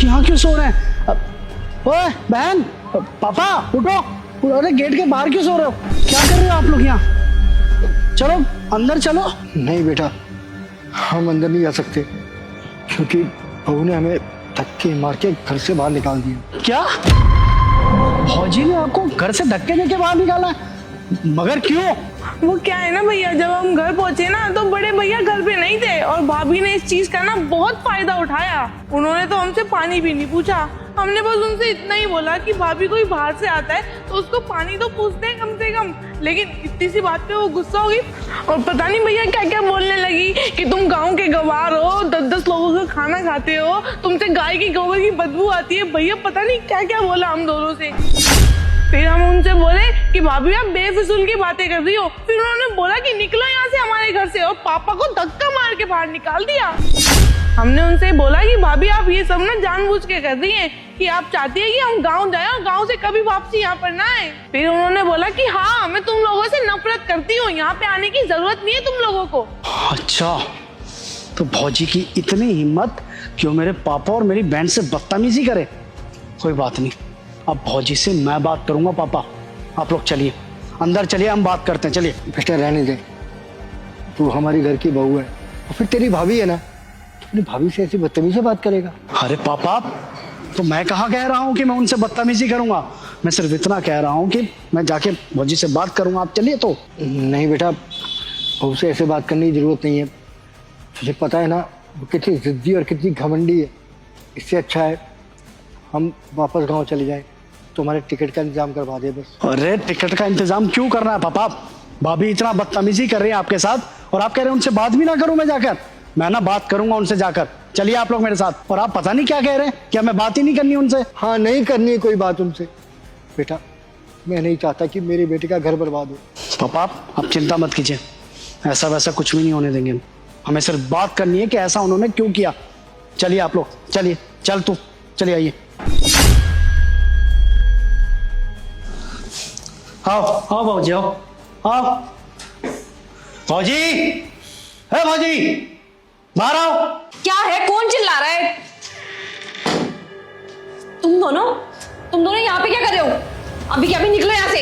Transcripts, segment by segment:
यहाँ क्यों सो रहे हैं? ओए बहन, पापा उठो। अरे गेट के बाहर क्यों सो रहे हो? क्या कर रहे हो आप लोग यहाँ? चलो अंदर चलो। नहीं बेटा, हम अंदर नहीं जा सकते क्योंकि बहू ने हमें धक्के मार के घर से बाहर निकाल दिया। क्या? फौजी ने आपको घर से धक्के देके बाहर निकाला? मगर क्यों? वो क्या है ना भैया, जब हम घर पहुंचे ना तो बड़े भैया घर पे नहीं थे और भाभी ने इस चीज का ना बहुत फायदा उठाया। उन्होंने तो हमसे पानी भी नहीं पूछा। हमने बस उनसे इतना ही बोला कि भाभी कोई बाहर से आता है तो उसको पानी तो पूछते हैं कम से कम। लेकिन इतनी सी बात पे वो गुस्सा हो गई और पता नहीं भैया क्या क्या बोलने लगी कि तुम गाँव के गवार हो, 10-10 लोगों का खाना खाते हो, तुमसे गाय की गोबर की बदबू आती है। भैया पता नहीं क्या क्या बोला हम दोनों से। फिर हम उनसे बोले कि भाभी आप बेफिजूल की बातें कर रही हो। फिर उन्होंने बोला कि निकलो यहाँ से हमारे घर से, और पापा को धक्का मार के बाहर निकाल दिया। हमने उनसे बोला कि भाभी आप ये सब ना जानबूझ के कर रही हैं कि आप चाहती है कि हम गांव जाएं और गांव से कभी वापसी यहाँ पर ना आए। फिर उन्होंने बोला कि हाँ, मैं तुम लोगों से नफरत करती हूँ, यहाँ पे आने की जरूरत नहीं है तुम लोगों को। अच्छा, तो भौजी की इतनी हिम्मत कि वो मेरे पापा और मेरी बहन से बदतमीजी करे। कोई बात नहीं, अब भौजी से मैं बात करूंगा। पापा आप लोग चलिए अंदर, चलिए हम बात करते हैं। चलिए बेटा रहने दे, तू हमारी घर की बहू है और फिर तेरी भाभी है ना, अपनी भाभी से ऐसी बदतमीजी से बात करेगा? अरे पापा, तो मैं कहाँ कह रहा हूँ कि मैं उनसे बदतमीजी करूंगा। मैं सिर्फ इतना कह रहा हूँ कि मैं जाके भौजी से बात करूंगा। आप चलिए। तो नहीं बेटा, बहू से ऐसे बात करने की जरूरत नहीं है। तुझे पता है ना वो कितनी जिद्दी और कितनी घमंडी है। इससे अच्छा है हम वापस गांव चले जाएं, तुम्हारे टिकट का इंतजाम करवा दे बस। अरे टिकट का इंतजाम क्यों करना है पापा? भाभी इतना बदतमीजी कर रही है आपके साथ और आप कह रहे हैं उनसे बात भी ना करूं मैं जाकर। मैं ना बात करूंगा उनसे जाकर। चलिए आप लोग मेरे साथ। और आप पता नहीं क्या कह रहे हैं, क्या मैं बात ही नहीं करनी उनसे? हाँ, नहीं करनी है कोई बात उनसे। बेटा मैं नहीं चाहता कि मेरे बेटे का घर बर्बाद हो। पापा आप चिंता मत कीजिए, ऐसा वैसा कुछ भी नहीं होने देंगे। हमें सिर्फ बात करनी है कि ऐसा उन्होंने क्यों किया। चलिए आप लोग, चलिए। चल तू, चलिए आइए। आओ आओ भौजी, आओ आओ। भौजी, है भौजी, बाहर आओ। क्या है? कौन चिल्ला रहा है? तुम दोनों यहाँ पे क्या कर रहे हो? अभी क्या, अभी निकलो यहाँ से।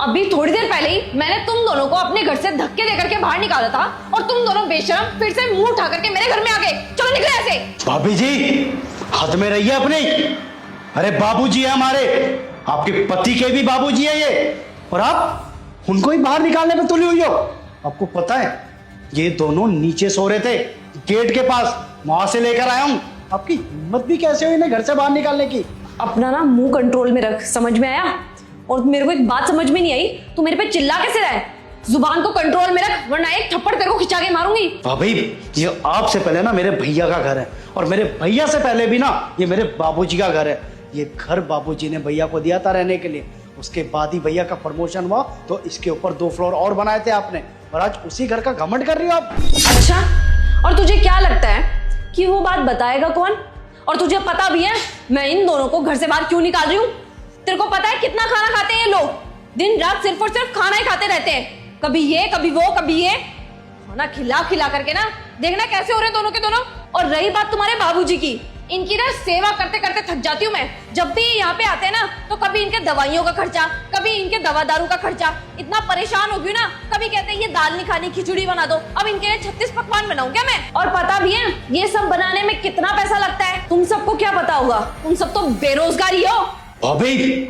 अभी थोड़ी देर पहले ही मैंने तुम दोनों को अपने घर से धक्के देकर के बाहर निकाला था और तुम दोनों बेशरम फिर से मुंह उठा करके मेरे घर में आ गए। चलो निकलो यहाँ से। भाभी जी हद में रहिए अपने। अरे बाबूजी है हमारे, आपके पति के भी बाबूजी है ये, और आप उनको ही बाहर निकालने पे तुली हुई हो। आपको पता है ये दोनों नीचे सो रहे थे गेट के पास, वहां से लेकर आया हूं। आपकी हिम्मत भी कैसे हुई इन्हें घर से बाहर निकालने की? अपना ना मुंह कंट्रोल में रख, समझ में आया? और मेरे को एक बात समझ में नहीं आई, तू मेरे पे चिल्ला कैसे रहा है? जुबान को कंट्रोल में रख वरना एक थप्पड़ तेरे को खिंचा के मारूंगी। भाभी ये आपसे पहले ना मेरे भैया का घर है, और मेरे भैया से पहले भी ना ये मेरे बाबूजी का घर है। ये घर बाबूजी ने भैया को दिया था रहने के लिए। उसके बाद ही भैया का प्रमोशन हुआ तो इसके ऊपर 2 फ्लोर और बनाए थे आपने, और आज उसी घर का घमंड कर रही हो आप। अच्छा, और तुझे क्या लगता है कि वो बात बताएगा कौन? और तुझे पता भी है मैं इन दोनों को घर से बाहर क्यों निकाल रही हूँ? तेरे को पता है कितना खाना खाते हैं ये लोग? दिन रात सिर्फ और सिर्फ खाना ही खाते रहते हैं, कभी ये कभी वो कभी ये। खाना खिला खिला करके ना देखना कैसे हो रहे हैं दोनों के दोनों। और रही बात तुम्हारे बाबूजी की, इनकी ना सेवा करते करते थक जाती हूँ मैं। जब भी यहाँ पे आते हैं ना तो कभी इनके दवाइयों का खर्चा, कभी इनके दवा दारू का खर्चा। इतना परेशान हो गई ना, कभी कहते हैं ये दाल नहीं खानी खिचड़ी बना दो, अब इनके लिए 36 पकवान बनाऊं क्या मैं? और पता भी है ये सब बनाने में कितना पैसा लगता है। तुम सबको क्या पता होगा, तुम सब तो बेरोजगारी हो। भाभी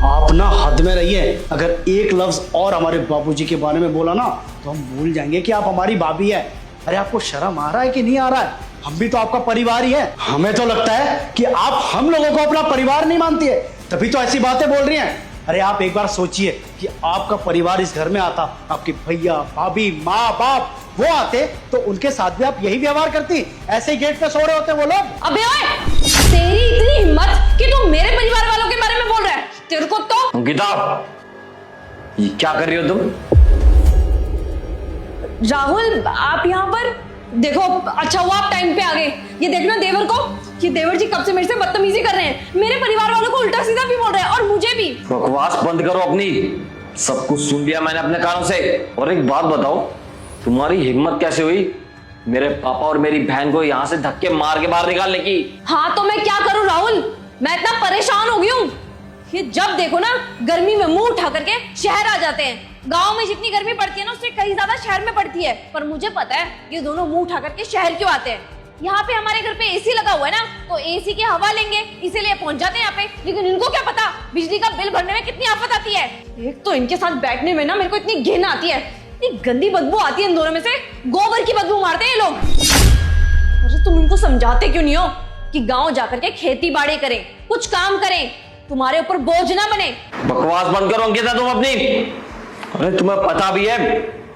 आप ना हद में रहिए। अगर एक लफ्ज और हमारे बाबूजी के बारे में बोला ना तो हम भूल जाएंगे कि आप हमारी भाभी है। अरे आपको शर्म आ रहा है कि नहीं आ रहा है? हम भी तो आपका परिवार ही है। हमें तो लगता है कि आप हम लोगों को अपना परिवार नहीं मानती है, तभी तो ऐसी बातें बोल रही हैं। अरे आप एक बार सोचिए कि आपका परिवार इस घर में आता, आपके भैया भाभी माँ बाप वो आते तो उनके साथ भी आप यही व्यवहार करती? ऐसे ही गेट पे सो रहे होते वो लोग। अबे ओए, तेरी इतनी हिम्मत कि तू मेरे परिवार वालों के बारे में बोल रहा है? तेरे को तो अंकिता, ये क्या कर रही हो तुम? राहुल आप यहाँ पर देखो। अच्छा हुआ आप टाइम पे आ गए। ये देखना देवर को, कि देवर जी कब से मेरे से बदतमीजी कर रहे हैं, मेरे परिवार वालों को उल्टा सीधा भी बोल रहे हैं और मुझे भी। बकवास बंद करो अपनी, सब कुछ सुन लिया मैंने अपने कानों से। और एक बात बताओ, तुम्हारी हिम्मत कैसे हुई मेरे पापा और मेरी बहन को यहाँ से धक्के मार के बाहर निकालने की। हाँ तो मैं क्या करूं राहुल, मैं इतना परेशान हो गई हूँ। ये जब देखो ना गर्मी में मुंह उठा करके शहर आ जाते हैं। गांव में जितनी गर्मी पड़ती है ना उससे कहीं ज्यादा शहर में पड़ती है। पर मुझे पता है ये दोनों मुंह उठा करके शहर क्यों आते हैं। यहाँ पे हमारे घर पे एसी लगा हुआ है ना, तो एसी की हवा लेंगे इसीलिए पहुंच जाते हैं यहाँ पे। लेकिन इनको क्या पता बिजली का बिल भरने में कितनी आफत आती है। एक तो इनके साथ बैठने में ना मेरे को इतनी घिन आती है, इतनी गंदी बदबू आती है इन दोनों में से, गोबर की बदबू मारते हैं ये लोग। अरे तुम इनको समझाते क्यों नहीं हो कि गांव जाकर के खेती बाड़ी करें, कुछ काम करें, तुम्हारे ऊपर बोझ ना बने। बकवास बंद करो अंकिता तुम अपनी। अरे तुम्हें पता भी है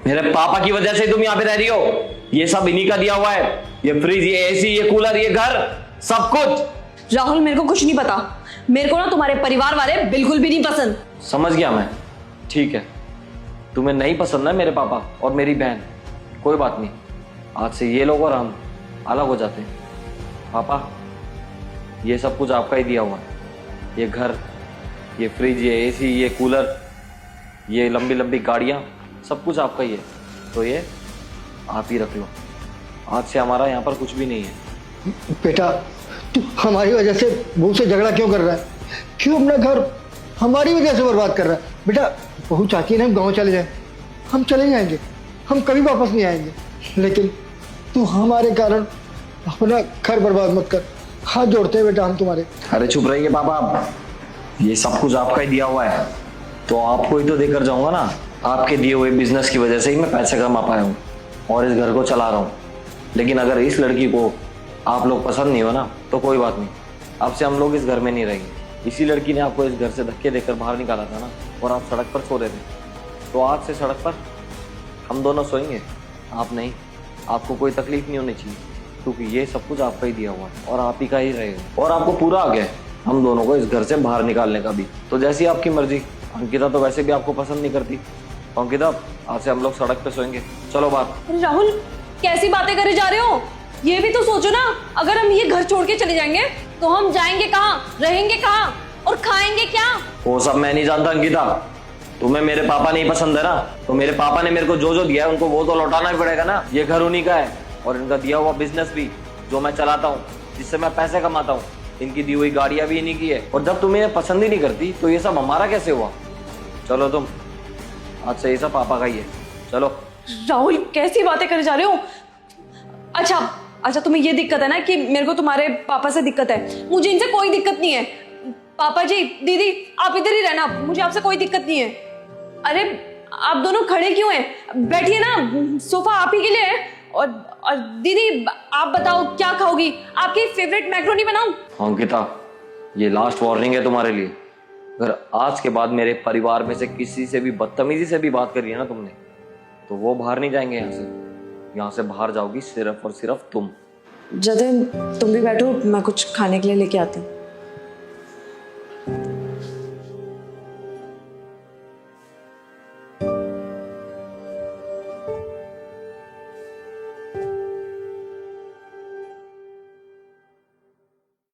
मेरे पापा की वजह से तुम यहाँ पे रह रही हो। ये सब इन्हीं का दिया हुआ है, ये फ्रिज, ये एसी, ये कूलर, ये घर, सब कुछ। राहुल मेरे को कुछ नहीं पता, मेरे को ना तुम्हारे परिवार वाले बिल्कुल भी नहीं पसंद। समझ गया मैं, ठीक है तुम्हें नहीं पसंद है मेरे पापा और मेरी बहन, कोई बात नहीं। आज से ये लोग और हम अलग हो जाते हैं। पापा ये सब कुछ आपका ही दिया हुआ है, ये घर, ये फ्रिज, ये एसी, ये कूलर, ये लंबी लंबी गाड़ियाँ, सब कुछ आपका ही है। तो ये आप ही रख लो, आज से हमारा यहाँ पर कुछ भी नहीं है। बेटा तू हमारी वजह से बहू से झगड़ा क्यों कर रहा है? क्यों अपना घर हमारी वजह से बर्बाद कर रहा है? बेटा बहू चाहती है ना हम गाँव चले जाएं, हम चले जाएंगे, हम कभी वापस नहीं आएंगे। लेकिन तू हमारे कारण अपना घर बर्बाद मत कर, हाथ जोड़ते हैं बेटा हम तुम्हारे। अरे चुप रहिए पापा, ये सब कुछ आपका ही दिया हुआ है तो आपको ही तो देकर जाऊंगा ना। आपके दिए हुए बिजनेस की वजह से ही मैं पैसे कमा पाया हूँ और इस घर को चला रहा हूँ। लेकिन अगर इस लड़की को आप लोग पसंद नहीं हो ना तो कोई बात नहीं, अब से हम लोग इस घर में नहीं रहेंगे। इसी लड़की ने आपको इस घर से धक्के देकर बाहर निकाला था ना, और आप सड़क पर सो रहे थे। तो आज से सड़क पर हम दोनों सोएंगे, आप नहीं। आपको कोई तकलीफ नहीं होनी चाहिए क्योंकि ये सब कुछ आपका ही दिया हुआ है और आप ही का ही रहेगा। और आपको पूरा आ गया है हम दोनों को इस घर से बाहर निकालने का भी। तो जैसी आपकी मर्जी। अंकिता तो वैसे भी आपको पसंद नहीं करती। तो अंकिता आज से हम लोग सड़क पे सोएंगे, चलो बात। अरे राहुल कैसी बातें करे जा रहे हो, ये भी तो सोचो ना, अगर हम ये घर छोड़ के चले जाएंगे तो हम जाएंगे कहाँ, रहेंगे कहाँ और खाएंगे क्या? वो सब मैं नहीं जानता अंकिता, तुम्हें मेरे पापा नहीं पसंद है ना, तो मेरे पापा ने मेरे को जो जो दिया है उनको वो तो लौटाना ही पड़ेगा ना। ये घर उन्हीं का है और इनका दिया हुआ बिजनेस भी जो मैं चलाता हूँ, जिससे मैं पैसे कमाता हूँ। इनकी दी हुई गाड़ियां भी इन्हीं की है। और जब तुम्हें पसंद ही नहीं करती तो ये सब हमारा कैसे हुआ? चलो तुम, आज से ये सब पापा का ही है, चलो। राहुल कैसी बातें करे जा रहे हो? अच्छा तुम्हें ये दिक्कत है ना कि मेरे को तुम्हारे पापा से दिक्कत है, मुझे इनसे कोई दिक्कत नहीं है। पापा जी, दीदी आप इधर ही रहना, मुझे आपसे कोई दिक्कत नहीं है। अरे आप दोनों खड़े क्यों हैं? बैठिए ना, सोफा आप ही के लिए है। और दीदी आप बताओ क्या खाओगी? आपकी फेवरेट मैक्रोनी बनाऊं? अंकिता ये लास्ट वार्निंग है तुम्हारे लिए। अगर आज के बाद मेरे परिवार में से किसी से भी बदतमीजी से भी बात करी है ना तुमने, तो वो बाहर नहीं जाएंगे यहाँ से। यहाँ से बाहर जाओगी सिर्फ और सिर्फ तुम। जतिन तुम भी बैठो, मैं कुछ खाने के लिए लेके आती हूँ।